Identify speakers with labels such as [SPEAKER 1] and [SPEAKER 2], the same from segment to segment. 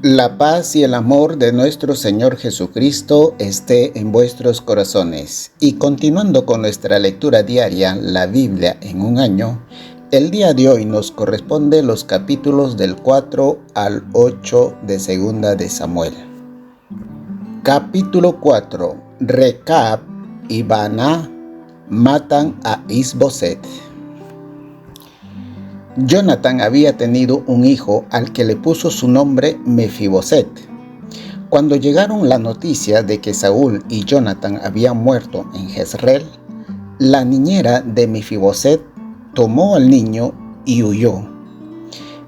[SPEAKER 1] La paz y el amor de nuestro Señor Jesucristo esté en vuestros corazones. Y continuando con nuestra lectura diaria, la Biblia en un año, el día de hoy nos corresponde los capítulos del 4 al 8 de Segunda de Samuel. Capítulo 4. Recab y Baana matan a Is-Boset. Jonatán había tenido un hijo al que le puso su nombre Mefiboset. Cuando llegaron la noticia de que Saúl y Jonatán habían muerto en Jezreel, la niñera de Mefiboset tomó al niño y huyó.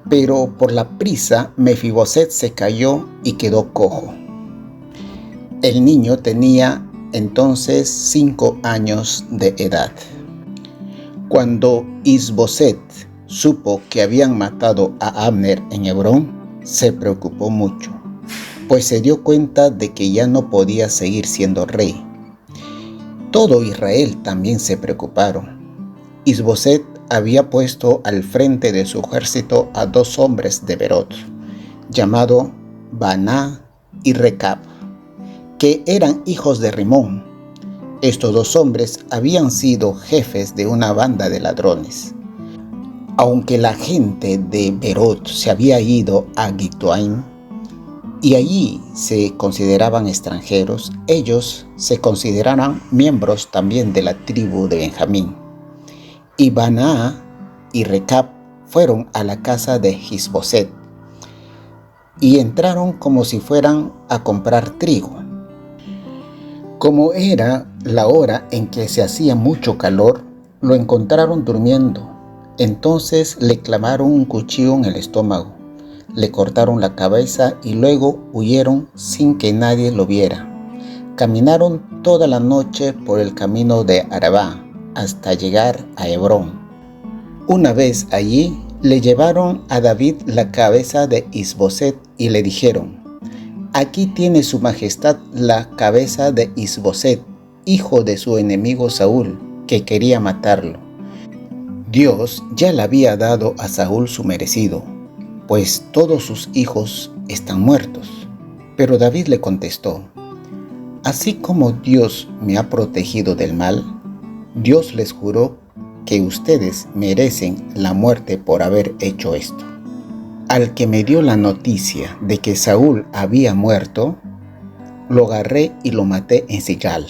[SPEAKER 1] Pero por la prisa Mefiboset se cayó y quedó cojo. El niño tenía entonces 5 años de edad. Cuando Is-Boset supo que habían matado a Abner en Hebrón, se preocupó mucho, pues se dio cuenta de que ya no podía seguir siendo rey. Todo Israel también se preocuparon. Is-Boset había puesto al frente de su ejército a 2 hombres de Berot, llamados Baana y Recab, que eran hijos de Rimón. Estos 2 hombres habían sido jefes de una banda de ladrones. Aunque la gente de Berot se había ido a Gitoim y allí se consideraban extranjeros, ellos se consideraban miembros también de la tribu de Benjamín. Y Baana y Recab fueron a la casa de Is-Boset y entraron como si fueran a comprar trigo. Como era la hora en que se hacía mucho calor, lo encontraron durmiendo. Entonces le clavaron un cuchillo en el estómago, le cortaron la cabeza y luego huyeron sin que nadie lo viera. Caminaron toda la noche por el camino de Arabá hasta llegar a Hebrón. Una vez allí, le llevaron a David la cabeza de Is-Boset y le dijeron: «Aquí tiene su majestad la cabeza de Is-Boset, hijo de su enemigo Saúl, que quería matarlo». Dios ya le había dado a Saúl su merecido, pues todos sus hijos están muertos. Pero David le contestó: «Así como Dios me ha protegido del mal, Dios les juró que ustedes merecen la muerte por haber hecho esto». Al que me dio la noticia de que Saúl había muerto, lo agarré y lo maté en Sigal.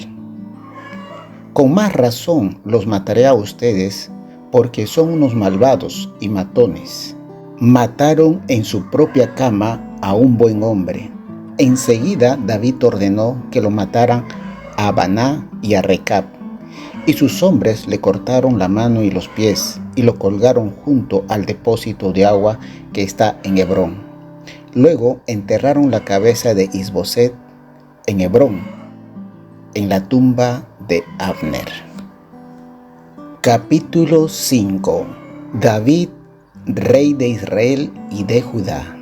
[SPEAKER 1] Con más razón los mataré a ustedes, porque son unos malvados y matones. Mataron en su propia cama a un buen hombre. Enseguida David ordenó que lo mataran a Baana y a Recab, y sus hombres le cortaron la mano y los pies y lo colgaron junto al depósito de agua que está en Hebrón. Luego enterraron la cabeza de Is-Boset en Hebrón, en la tumba de Abner. Capítulo 5. David, rey de Israel y de Judá.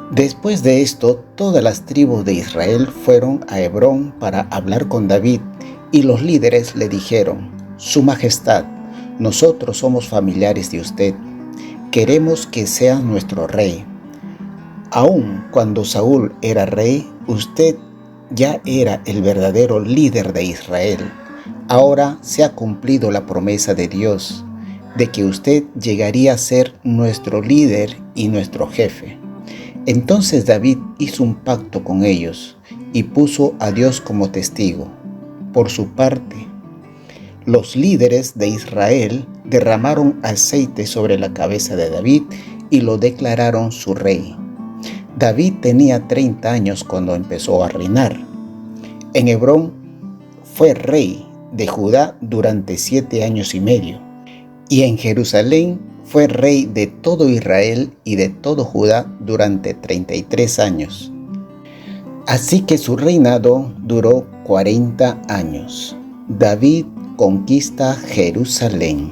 [SPEAKER 1] Después de esto, todas las tribus de Israel fueron a Hebrón para hablar con David, y los líderes le dijeron: «Su majestad, nosotros somos familiares de usted. Queremos que sea nuestro rey. Aun cuando Saúl era rey, usted ya era el verdadero líder de Israel. Ahora se ha cumplido la promesa de Dios, de que usted llegaría a ser nuestro líder y nuestro jefe». Entonces David hizo un pacto con ellos y puso a Dios como testigo. Por su parte, los líderes de Israel derramaron aceite sobre la cabeza de David y lo declararon su rey. David tenía 30 años cuando empezó a reinar. En Hebrón fue rey de Judá durante 7 años y medio, y en Jerusalén fue rey de todo Israel y de todo Judá durante 33 años. Así que su reinado duró 40 años. David conquista Jerusalén.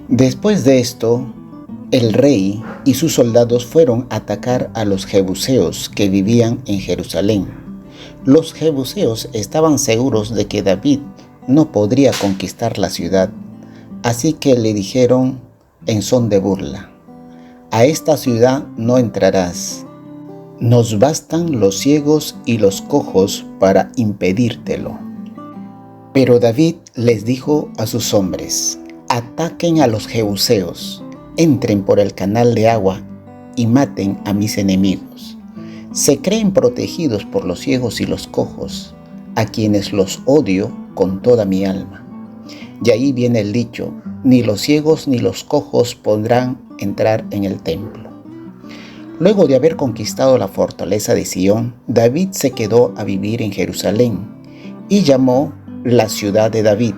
[SPEAKER 1] Después de esto, el rey y sus soldados fueron a atacar a los jebuseos que vivían en Jerusalén. Los jebuseos estaban seguros de que David no podría conquistar la ciudad, así que le dijeron en son de burla: A esta ciudad no entrarás. Nos bastan los ciegos y los cojos para impedírtelo. Pero David les dijo a sus hombres: ataquen a los jebuseos, entren por el canal de agua y maten a mis enemigos. Se creen protegidos por los ciegos y los cojos, a quienes los odio con toda mi alma. Y ahí viene el dicho: ni los ciegos ni los cojos podrán entrar en el templo. Luego de haber conquistado la fortaleza de Sión, David se quedó a vivir en Jerusalén y llamó la ciudad de David.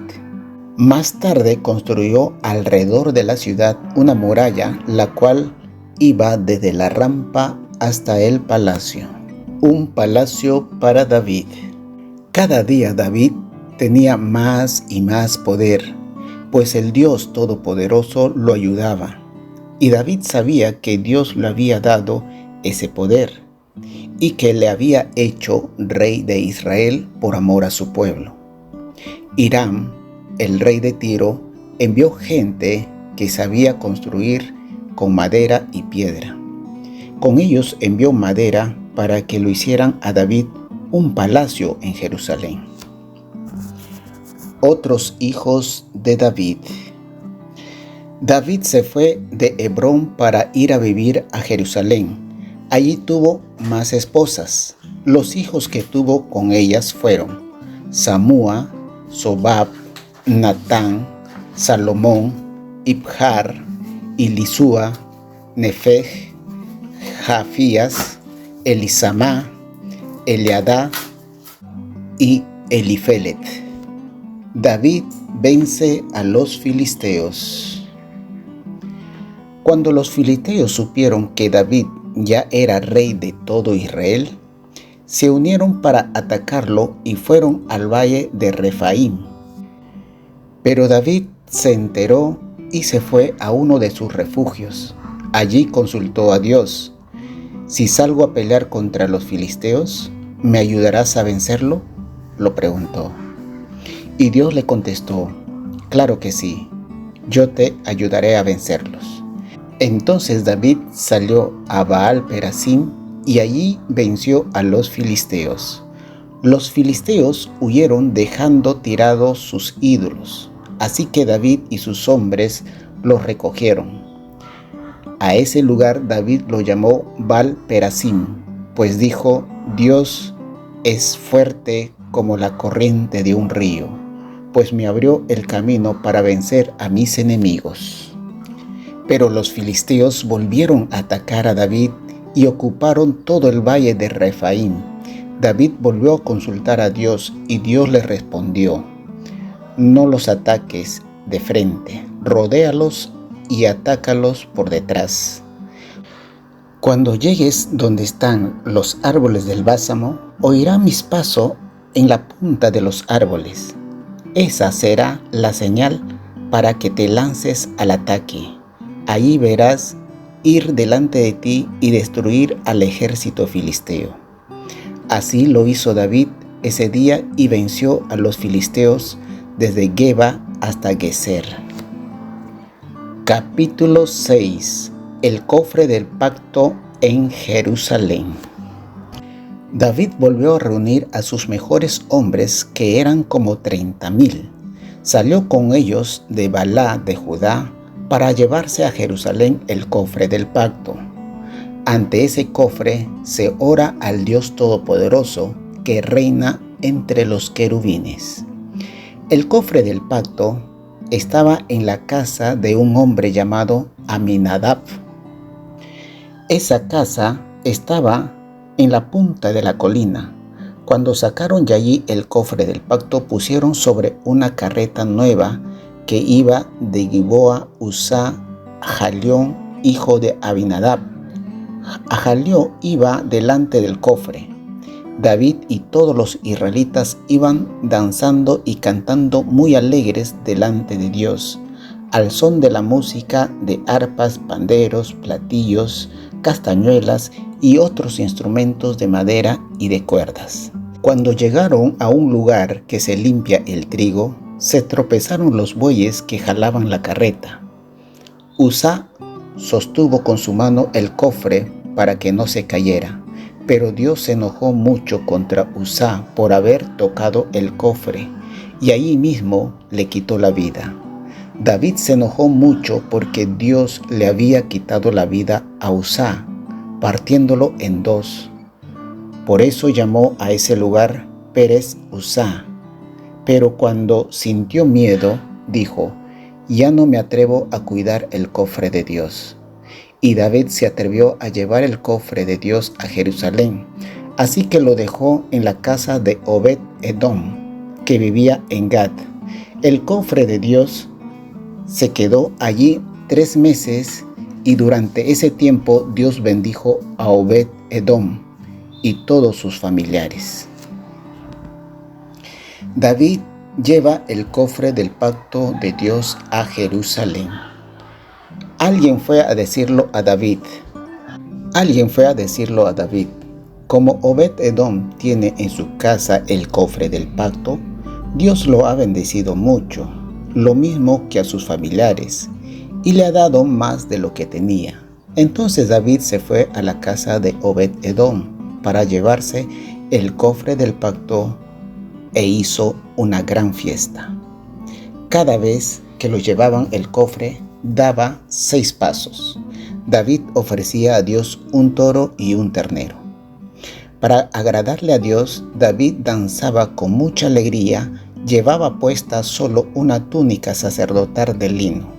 [SPEAKER 1] Más tarde construyó alrededor de la ciudad una muralla, la cual iba desde la rampa hasta el palacio. Un palacio para David. Cada día David tenía más y más poder, pues el Dios Todopoderoso lo ayudaba. Y David sabía que Dios le había dado ese poder y que le había hecho rey de Israel por amor a su pueblo. Hiram, el rey de Tiro, envió gente que sabía construir con madera y piedra. Con ellos envió madera para que lo hicieran a David un palacio en Jerusalén. Otros hijos de David. David se fue de Hebrón para ir a vivir a Jerusalén. Allí tuvo más esposas. Los hijos que tuvo con ellas fueron Samúa, Sobab, Natán, Salomón, Ibjar, Elisúa, Nefeg, Jafías, Elisamá, Eliadá y Elifelet. David vence a los filisteos. Cuando los filisteos supieron que David ya era rey de todo Israel, se unieron para atacarlo y fueron al valle de Refaim. Pero David se enteró y se fue a uno de sus refugios. Allí consultó a Dios: si salgo a pelear contra los filisteos, ¿me ayudarás a vencerlo?, lo preguntó. Y Dios le contestó: claro que sí, yo te ayudaré a vencerlos. Entonces David salió a Baal-Perasim y allí venció a los filisteos. Los filisteos huyeron dejando tirados sus ídolos, así que David y sus hombres los recogieron. A ese lugar David lo llamó Baal-Perasim, pues dijo: Dios es fuerte como la corriente de un río, pues me abrió el camino para vencer a mis enemigos. Pero los filisteos volvieron a atacar a David y ocuparon todo el valle de Refaim. David volvió a consultar a Dios y Dios le respondió: no los ataques de frente, rodéalos y atácalos por detrás. Cuando llegues donde están los árboles del bálsamo, oirás mis pasos en la punta de los árboles. Esa será la señal para que te lances al ataque. Allí verás ir delante de ti y destruir al ejército filisteo. Así lo hizo David ese día y venció a los filisteos desde Geba hasta Geser. Capítulo 6. El cofre del pacto en Jerusalén. David volvió a reunir a sus mejores hombres, que eran como 30,000. Salió con ellos de Balá de Judá para llevarse a Jerusalén el cofre del pacto. Ante ese cofre se ora al Dios Todopoderoso, que reina entre los querubines. El cofre del pacto estaba en la casa de un hombre llamado Aminadab. Esa casa estaba en la punta de la colina. Cuando sacaron de allí el cofre del pacto, pusieron sobre una carreta nueva que iba de Gilboa Uzá a Jalión, hijo de Abinadab. Ajalio iba delante del cofre. David y todos los israelitas iban danzando y cantando muy alegres delante de Dios, al son de la música de arpas, panderos, platillos, castañuelas y otros instrumentos de madera y de cuerdas. Cuando llegaron a un lugar que se limpia el trigo, se tropezaron los bueyes que jalaban la carreta. Uzá sostuvo con su mano el cofre para que no se cayera, pero Dios se enojó mucho contra Uzá por haber tocado el cofre, y allí mismo le quitó la vida. David se enojó mucho porque Dios le había quitado la vida a Uzá, partiéndolo en dos. Por eso llamó a ese lugar Pérez Uzá. Pero cuando sintió miedo, dijo: ya no me atrevo a cuidar el cofre de Dios. Y David se atrevió a llevar el cofre de Dios a Jerusalén, así que lo dejó en la casa de Obed-Edom, que vivía en Gat. El cofre de Dios se quedó allí 3 meses, y durante ese tiempo Dios bendijo a Obed-Edom y todos sus familiares. David lleva el cofre del pacto de Dios a Jerusalén. Alguien fue a decirlo a David. Como Obed-Edom tiene en su casa el cofre del pacto, Dios lo ha bendecido mucho, lo mismo que a sus familiares, y le ha dado más de lo que tenía. Entonces David se fue a la casa de Obed-Edom para llevarse el cofre del pacto e hizo una gran fiesta. Cada vez que lo llevaban el cofre, daba 6 pasos. David ofrecía a Dios un toro y un ternero. Para agradarle a Dios, David danzaba con mucha alegría, llevaba puesta solo una túnica sacerdotal de lino.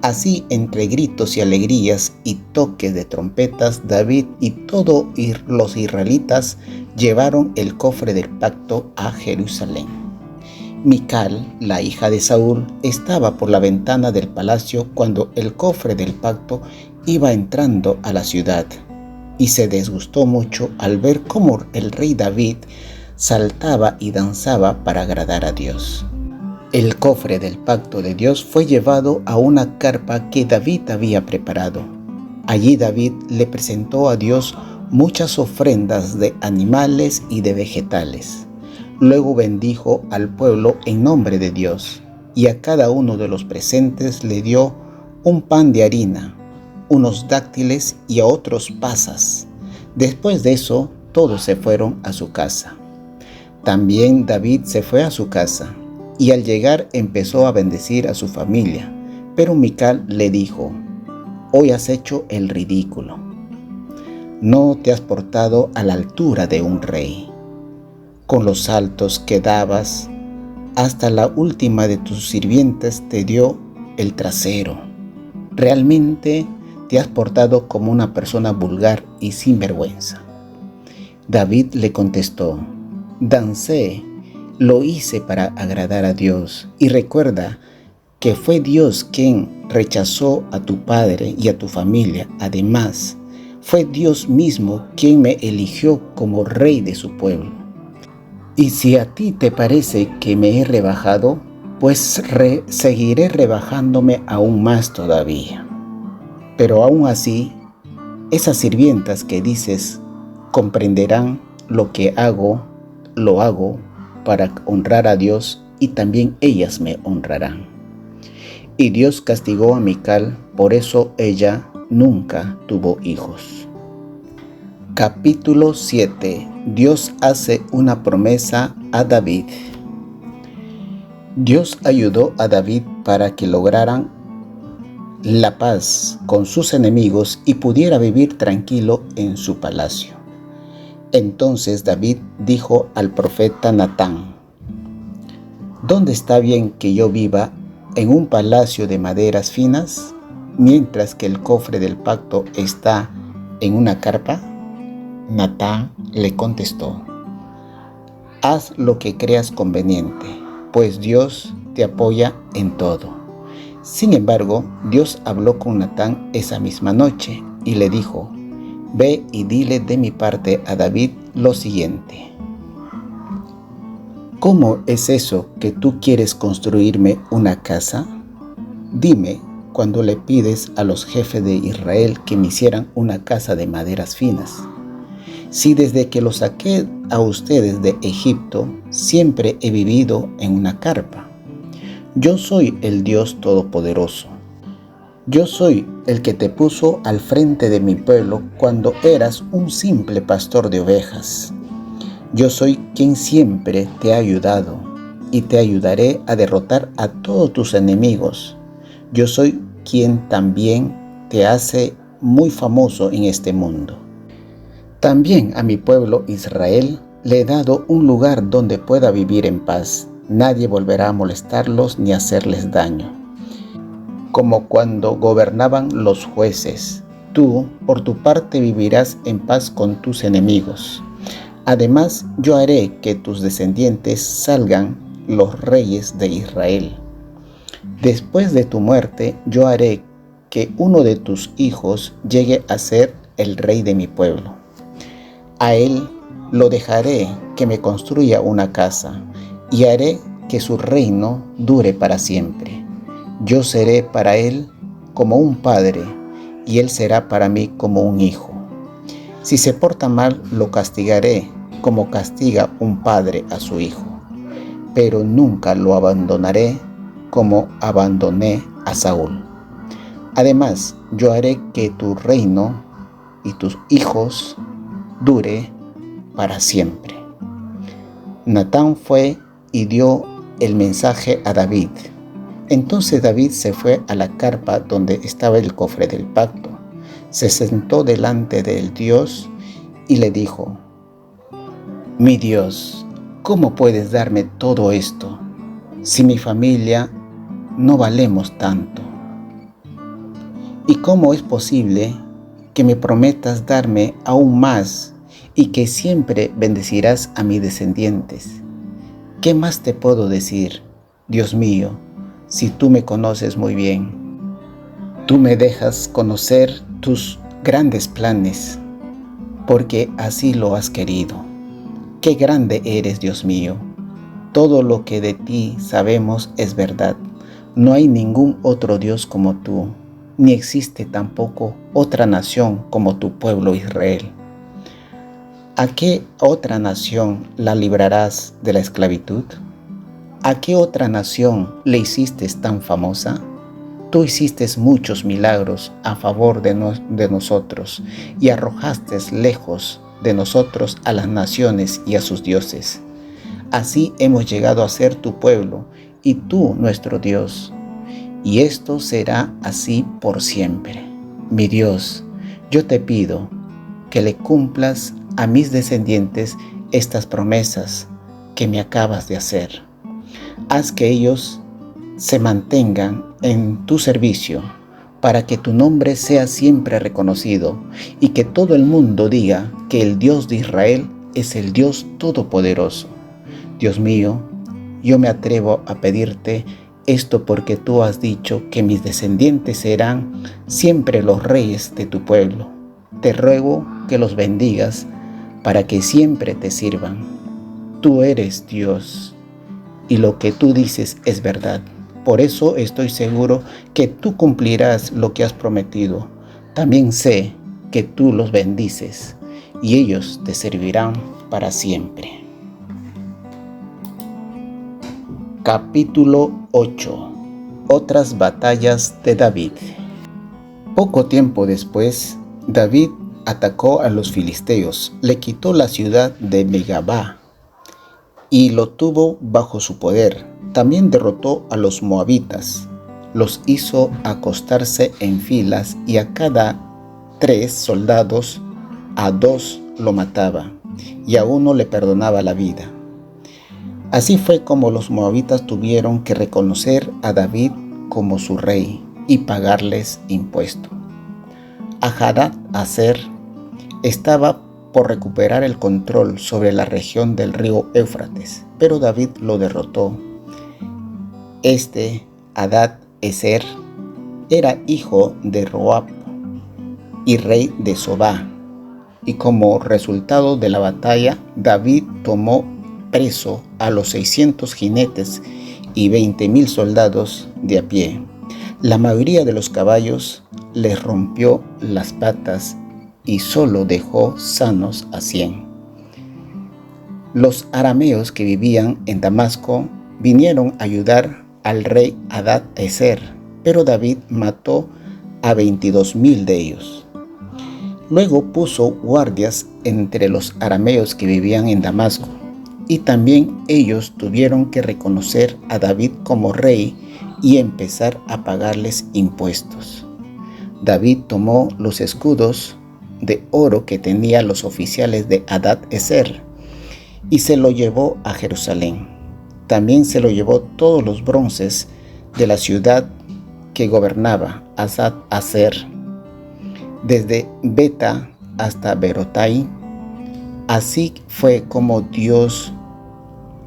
[SPEAKER 1] Así, entre gritos y alegrías y toques de trompetas, David y todos los israelitas llevaron el cofre del pacto a Jerusalén. Mical, la hija de Saúl, estaba por la ventana del palacio cuando el cofre del pacto iba entrando a la ciudad, y se disgustó mucho al ver cómo el rey David saltaba y danzaba para agradar a Dios. El cofre del pacto de Dios fue llevado a una carpa que David había preparado. Allí David le presentó a Dios muchas ofrendas de animales y de vegetales. Luego bendijo al pueblo en nombre de Dios, y a cada uno de los presentes le dio un pan de harina, unos dátiles y a otros pasas. Después de eso, todos se fueron a su casa. También David se fue a su casa, y al llegar empezó a bendecir a su familia. Pero Mical le dijo: hoy has hecho el ridículo. No te has portado a la altura de un rey. Con los saltos que dabas, hasta la última de tus sirvientes te dio el trasero. Realmente te has portado como una persona vulgar y sin vergüenza. David le contestó: dancé, lo hice para agradar a Dios, y recuerda que fue Dios quien rechazó a tu padre y a tu familia. Además, fue Dios mismo quien me eligió como rey de su pueblo. Y si a ti te parece que me he rebajado, pues seguiré rebajándome aún más todavía. Pero aún así, esas sirvientas que dices comprenderán lo que hago, lo hago para honrar a Dios, y también ellas me honrarán. Y Dios castigó a Mical, por eso ella nunca tuvo hijos. Capítulo 7. Dios hace una promesa a David. Dios ayudó a David para que lograran la paz con sus enemigos y pudiera vivir tranquilo en su palacio. Entonces David dijo al profeta Natán: ¿dónde está bien que yo viva en un palacio de maderas finas, mientras que el cofre del pacto está en una carpa? Natán le contestó: haz lo que creas conveniente, pues Dios te apoya en todo. Sin embargo, Dios habló con Natán esa misma noche y le dijo: ve y dile de mi parte a David lo siguiente: ¿cómo es eso que tú quieres construirme una casa? Dime cuando le pides a los jefes de Israel que me hicieran una casa de maderas finas. Si desde que los saqué a ustedes de Egipto, siempre he vivido en una carpa. Yo soy el Dios Todopoderoso. Yo soy el que te puso al frente de mi pueblo cuando eras un simple pastor de ovejas. Yo soy quien siempre te ha ayudado y te ayudaré a derrotar a todos tus enemigos. Yo soy quien también te hace muy famoso en este mundo. También a mi pueblo Israel le he dado un lugar donde pueda vivir en paz. Nadie volverá a molestarlos ni a hacerles daño. Como cuando gobernaban los jueces, tú, por tu parte, vivirás en paz con tus enemigos. Además, yo haré que tus descendientes salgan los reyes de Israel. Después de tu muerte, yo haré que uno de tus hijos llegue a ser el rey de mi pueblo. A él lo dejaré que me construya una casa y haré que su reino dure para siempre. Yo seré para él como un padre y él será para mí como un hijo. Si se porta mal, lo castigaré como castiga un padre a su hijo, pero nunca lo abandonaré como abandoné a Saúl. Además, yo haré que tu reino y tus hijos dure para siempre. Natán fue y dio el mensaje a David. Entonces David se fue a la carpa donde estaba el cofre del pacto. Se sentó delante del Dios y le dijo: Mi Dios, ¿cómo puedes darme todo esto si mi familia no valemos tanto? ¿Y cómo es posible que me prometas darme aún más y que siempre bendecirás a mis descendientes? ¿Qué más te puedo decir, Dios mío, si tú me conoces muy bien? Tú me dejas conocer tus grandes planes, porque así lo has querido. ¡Qué grande eres, Dios mío! Todo lo que de ti sabemos es verdad. No hay ningún otro Dios como tú, ni existe tampoco otra nación como tu pueblo Israel. ¿A qué otra nación la librarás de la esclavitud? ¿A qué otra nación le hiciste tan famosa? Tú hiciste muchos milagros a favor de nosotros y arrojaste lejos de nosotros a las naciones y a sus dioses. Así hemos llegado a ser tu pueblo y tú nuestro Dios. Y esto será así por siempre. Mi Dios, yo te pido que le cumplas a mis descendientes estas promesas que me acabas de hacer. Haz que ellos se mantengan en tu servicio para que tu nombre sea siempre reconocido y que todo el mundo diga que el Dios de Israel es el Dios Todopoderoso. Dios mío, yo me atrevo a pedirte esto porque tú has dicho que mis descendientes serán siempre los reyes de tu pueblo. Te ruego que los bendigas para que siempre te sirvan. Tú eres Dios y lo que tú dices es verdad. Por eso estoy seguro que tú cumplirás lo que has prometido. También sé que tú los bendices y ellos te servirán para siempre. Capítulo 8. Otras batallas de David. Poco tiempo después, David atacó a los filisteos, le quitó la ciudad de Megabá y lo tuvo bajo su poder. También derrotó a los moabitas, los hizo acostarse en filas y a cada 3 soldados, a 2 lo mataba y a 1 le perdonaba la vida. Así fue como los moabitas tuvieron que reconocer a David como su rey y pagarles impuesto. Hadad-Ezer estaba por recuperar el control sobre la región del río Éufrates, pero David lo derrotó. Hadad-Ezer era hijo de Roab y rey de Sobá, y como resultado de la batalla, David tomó preso a los 600 jinetes y 20,000 soldados de a pie. La mayoría de los caballos les rompió las patas y solo dejó sanos a 100. Los arameos que vivían en Damasco vinieron a ayudar al rey Hadad-Ezer, pero David mató a 22.000 de ellos. Luego puso guardias entre los arameos que vivían en Damasco, y también ellos tuvieron que reconocer a David como rey y empezar a pagarles impuestos. David tomó los escudos de oro que tenían los oficiales de Hadad-Ezer y se lo llevó a Jerusalén. También se lo llevó todos los bronces de la ciudad que gobernaba, Hadad-Ezer, desde Beta hasta Berotai. Así fue como Dios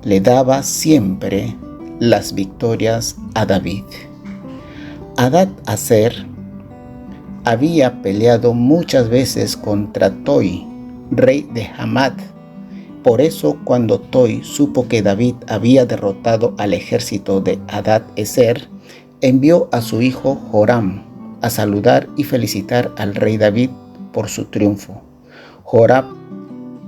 [SPEAKER 1] le daba siempre las victorias a David. Hadad-Ezer había peleado muchas veces contra Toi, rey de Hamat. Por eso, cuando Toi supo que David había derrotado al ejército de Hadad-Ezer, envió a su hijo Joram a saludar y felicitar al rey David por su triunfo. Joram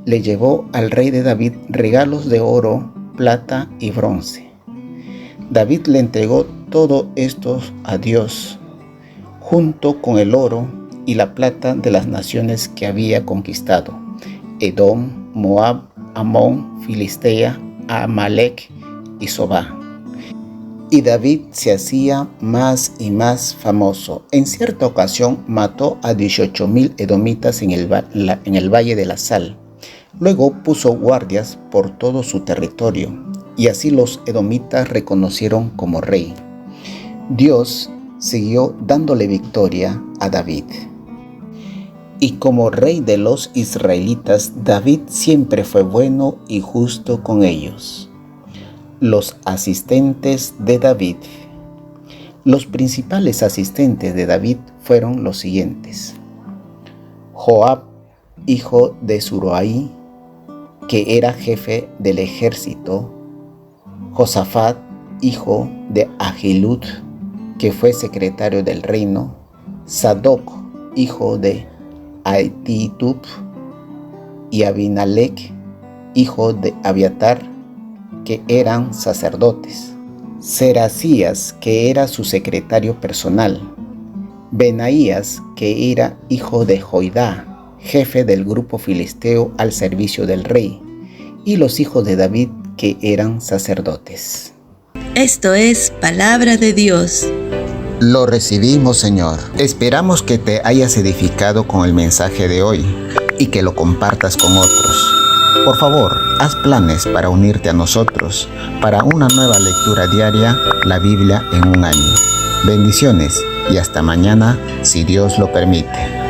[SPEAKER 1] le llevó al rey de David regalos de oro, plata y bronce. David le entregó todo esto a Dios, junto con el oro y la plata de las naciones que había conquistado: Edom, Moab, Amón, Filistea, Amalek y Sobá. Y David se hacía más y más famoso. En cierta ocasión mató a 18.000 edomitas en el Valle de la Sal. Luego puso guardias por todo su territorio, y así los edomitas reconocieron como rey. Dios siguió dándole victoria a David. Y como rey de los israelitas, David siempre fue bueno y justo con ellos. Los asistentes de David. Los principales asistentes de David fueron los siguientes: Joab, hijo de Zurai, que era jefe del ejército; Josafat, hijo de Ahilud, que fue secretario del reino; Sadoc, hijo de Ahitub; y Abinadab, hijo de Abiatar, que eran sacerdotes; Serasías, que era su secretario personal; Benaías, que era hijo de Joidá, jefe del grupo filisteo al servicio del rey; y los hijos de David, que eran sacerdotes.
[SPEAKER 2] Esto es palabra de Dios.
[SPEAKER 1] Lo recibimos, Señor. Esperamos que te hayas edificado con el mensaje de hoy y que lo compartas con otros. Por favor, haz planes para unirte a nosotros para una nueva lectura diaria, la Biblia en un año. Bendiciones y hasta mañana, si Dios lo permite.